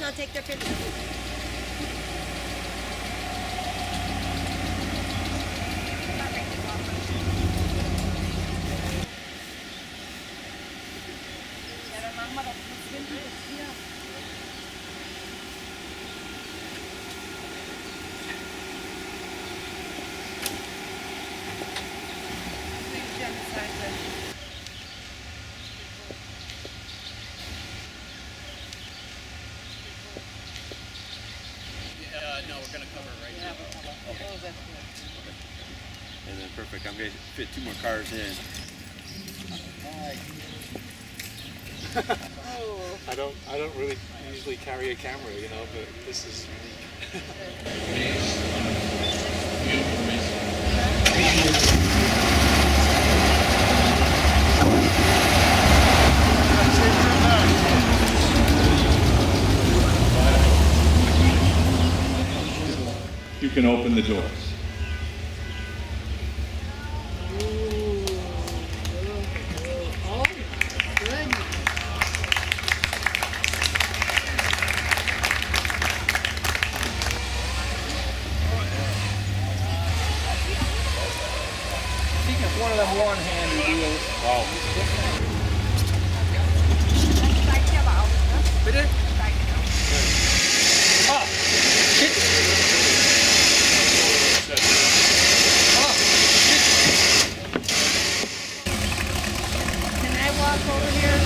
I'll take their picture. No, we're gonna cover it right now. Okay. And then perfect. I'm gonna fit 2 more cars in. I don't really usually carry a camera, you know, but this is unique. You can open the doors. I think it's one of them one-handed wheels. Wow. Bitte? Ah, shit. Ah, shit. Can I walk over here?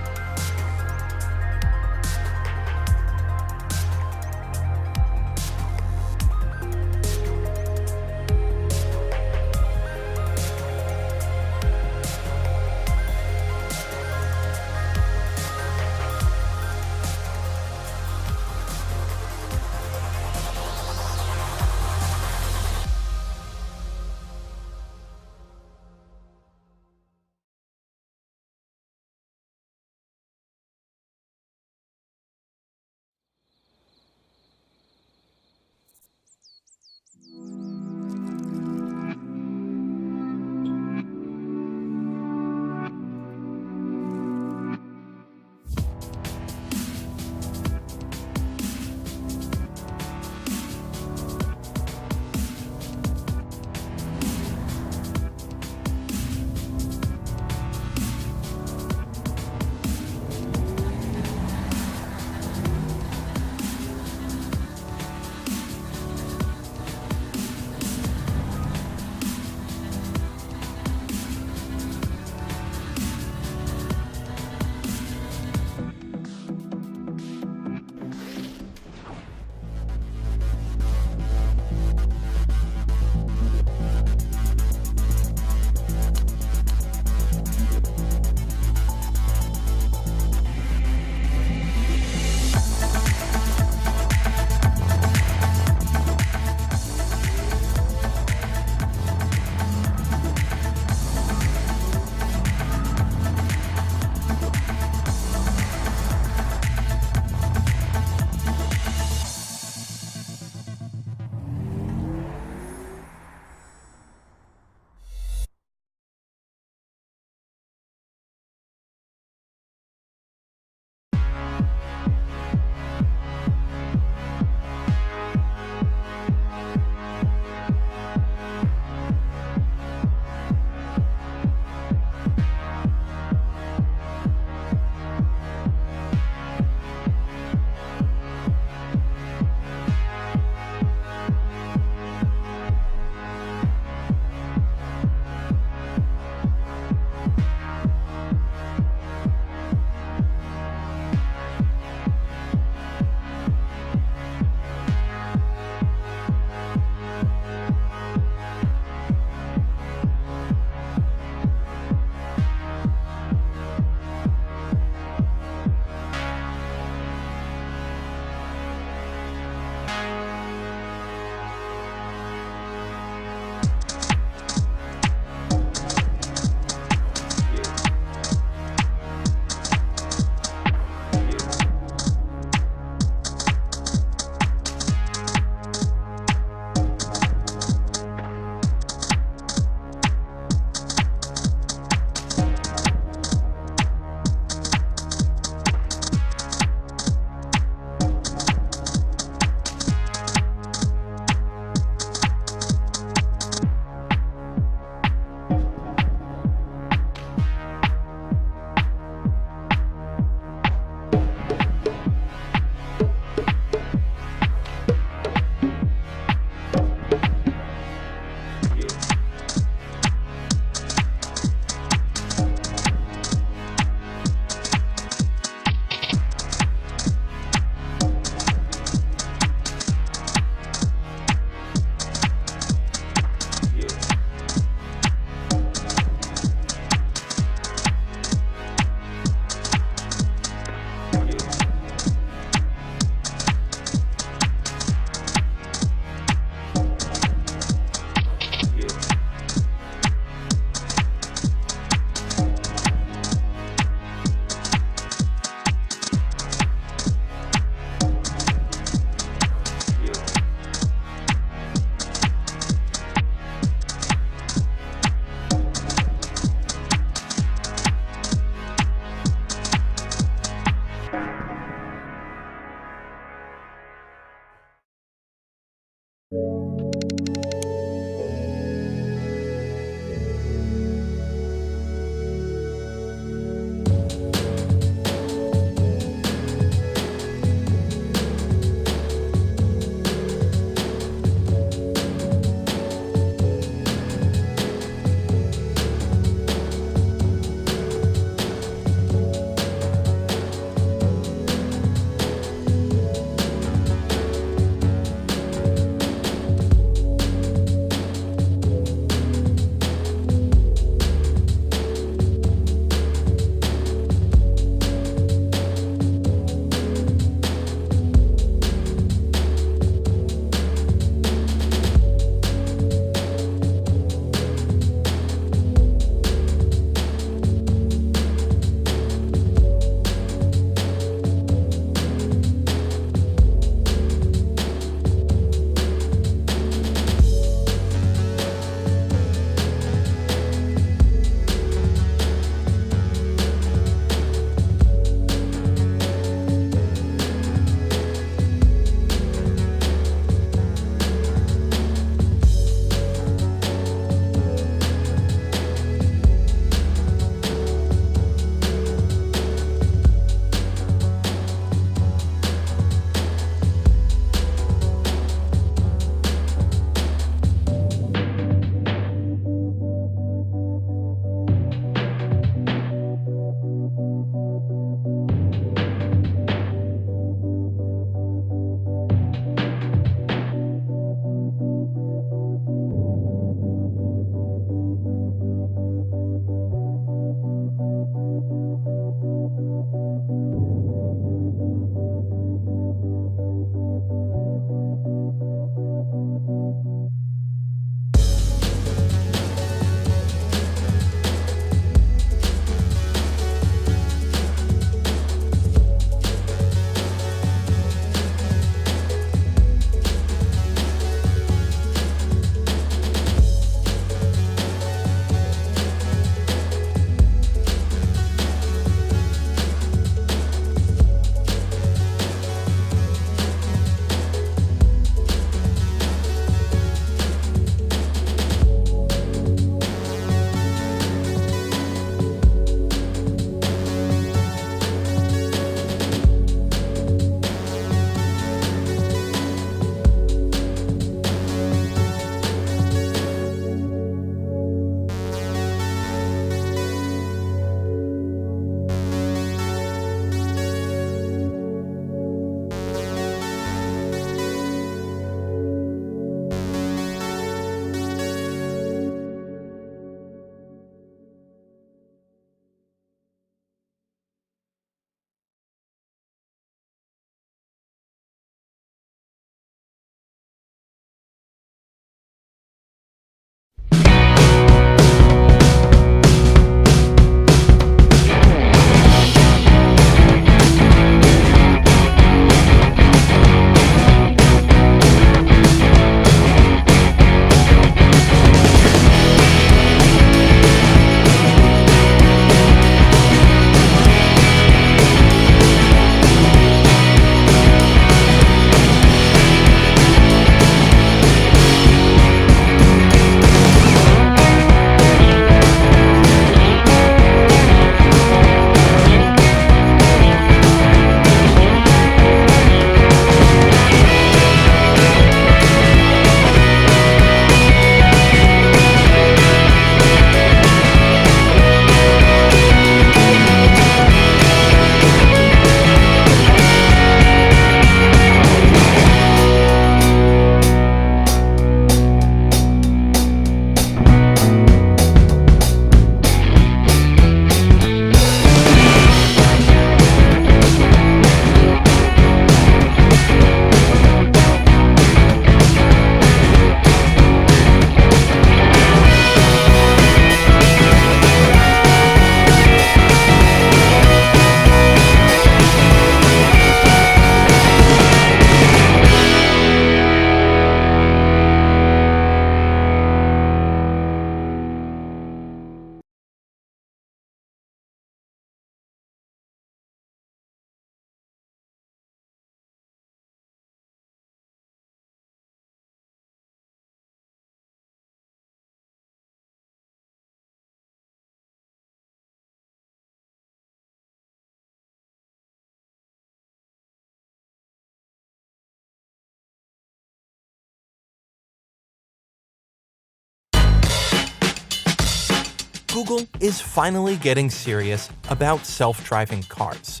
Google is finally getting serious about self-driving cars.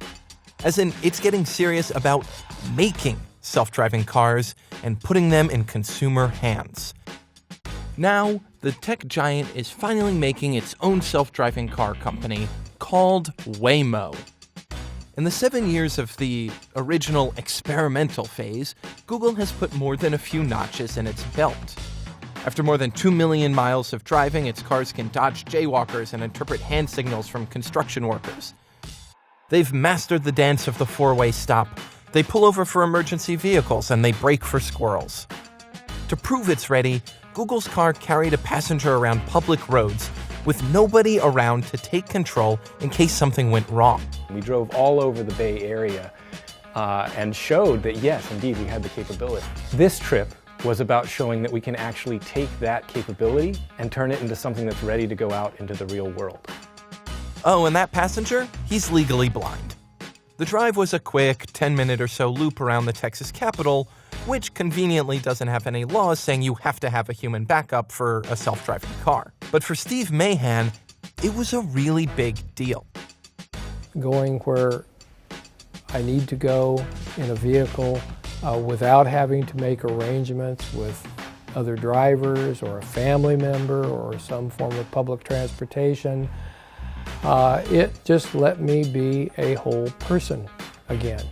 As in, it's getting serious about making self-driving cars and putting them in consumer hands. Now, the tech giant is finally making its own self-driving car company called Waymo. In the 7 years of the original experimental phase, Google has put more than a few notches in its belt. After more than 2 million miles of driving, its cars can dodge jaywalkers and interpret hand signals from construction workers. They've mastered the dance of the four-way stop. They pull over for emergency vehicles and they brake for squirrels. To prove it's ready, Google's car carried a passenger around public roads with nobody around to take control in case something went wrong. We drove all over the Bay Area and showed that, yes, indeed, we had the capability. This trip was about showing that we can actually take that capability and turn it into something that's ready to go out into the real world. Oh, and that passenger? He's legally blind. The drive was a quick 10-minute or so loop around the Texas Capitol, which conveniently doesn't have any laws saying you have to have a human backup for a self-driving car. But for Steve Mahan, it was a really big deal. Going where I need to go in a vehicle without having to make arrangements with other drivers or a family member or some form of public transportation. It just let me be a whole person again.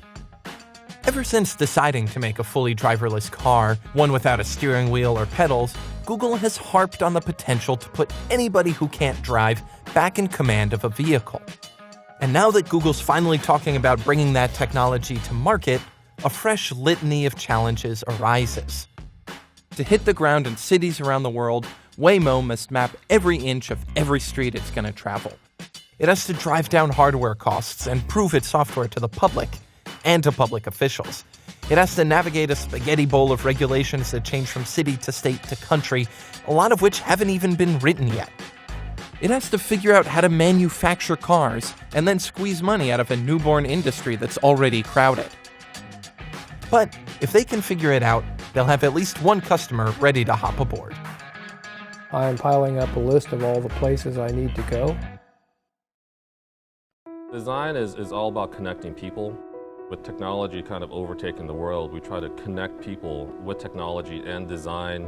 Ever since deciding to make a fully driverless car, one without a steering wheel or pedals, Google has harped on the potential to put anybody who can't drive back in command of a vehicle. And now that Google's finally talking about bringing that technology to market, a fresh litany of challenges arises. To hit the ground in cities around the world, Waymo must map every inch of every street it's going to travel. It has to drive down hardware costs and prove its software to the public and to public officials. It has to navigate a spaghetti bowl of regulations that change from city to state to country, a lot of which haven't even been written yet. It has to figure out how to manufacture cars and then squeeze money out of a newborn industry that's already crowded. But if they can figure it out, they'll have at least one customer ready to hop aboard. I'm piling up a list of all the places I need to go. Design is all about connecting people. With technology kind of overtaking the world, we try to connect people with technology and design.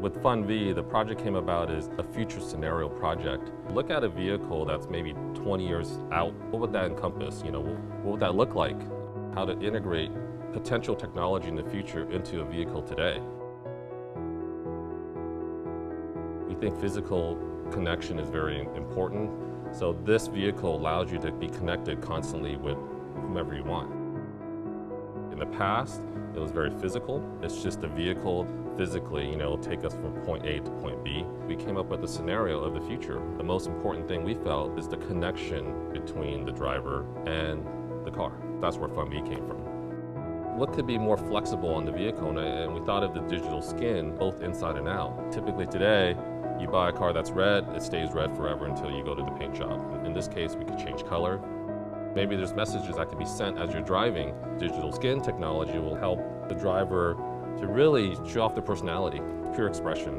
With Vii, the project came about as a future scenario project. Look at a vehicle that's maybe 20 years out. What would that encompass? What would that look like? How to integrate potential technology in the future into a vehicle today. We think physical connection is very important. So this vehicle allows you to be connected constantly with whomever you want. In the past, it was very physical. It's just a vehicle physically, it'll take us from point A to point B. We came up with a scenario of the future. The most important thing we felt is the connection between the driver and the car. That's where Vii came from. What could be more flexible on the vehicle? And we thought of the digital skin, both inside and out. Typically today, you buy a car that's red, it stays red forever until you go to the paint shop. In this case, we could change color. Maybe there's messages that could be sent as you're driving. Digital skin technology will help the driver to really show off their personality, pure expression.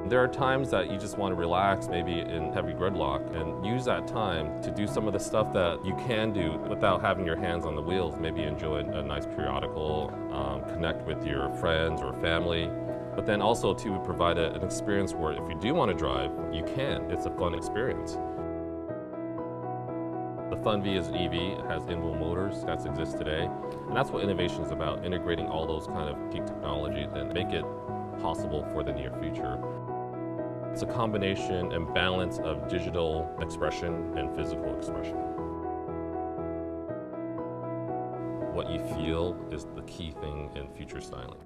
There are times that you just want to relax, maybe in heavy gridlock, and use that time to do some of the stuff that you can do without having your hands on the wheels. Maybe enjoy a nice periodical, connect with your friends or family. But then also to provide an experience where if you do want to drive, you can. It's a fun experience. The Vii is EV, it has in-wheel motors that exist today. And that's what innovation is about, integrating all those kind of key technologies and make it possible for the near future. It's a combination and balance of digital expression and physical expression. What you feel is the key thing in future styling.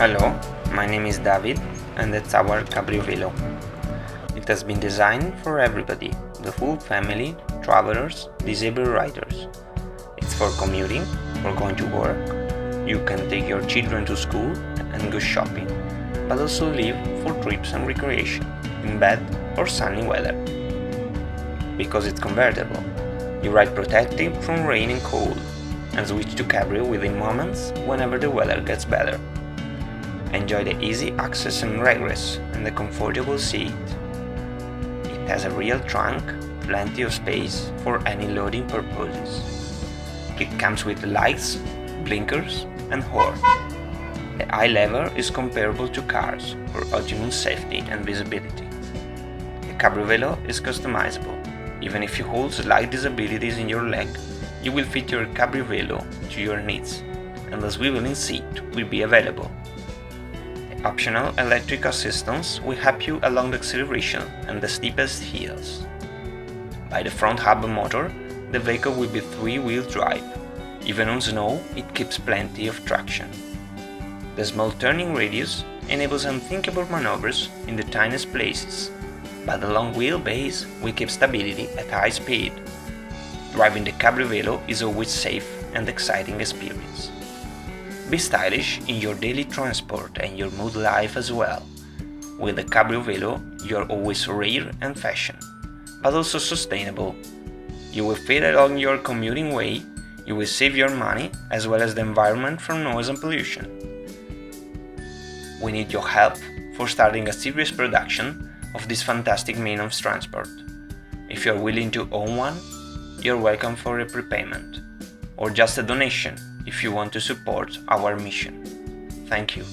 Hello, my name is David and that's our Cabriovelo. It has been designed for everybody, the full family, travelers, disabled riders. It's for commuting, for going to work. You can take your children to school and go shopping, but also leave for trips and recreation, in bad or sunny weather. Because it's convertible, you ride protected from rain and cold, and switch to cabrio within moments whenever the weather gets better. Enjoy the easy access and regress and the comfortable seat. It has a real trunk, plenty of space for any loading purposes. It comes with lights, blinkers and horn. The eye lever is comparable to cars for optimum safety and visibility. The Cabriovelo is customizable. Even if you hold slight disabilities in your leg, you will fit your Cabriovelo to your needs, and the swiveling seat will be available. The optional electric assistance will help you along the acceleration and the steepest hills. By the front hub motor, the vehicle will be 3-wheel drive. Even on snow, it keeps plenty of traction. The small turning radius enables unthinkable maneuvers in the tiniest places, but the long wheelbase will keep stability at high speed. Driving the Cabriovelo is always safe and exciting experience. Be stylish in your daily transport and your mood life as well. With the Cabriovelo, you are always rare and fashion, but also sustainable. You will fit along your commuting way, you will save your money as well as the environment from noise and pollution. We need your help for starting a serious production of this fantastic means of transport. If you are willing to own one, you're welcome for a prepayment, or just a donation if you want to support our mission. Thank you.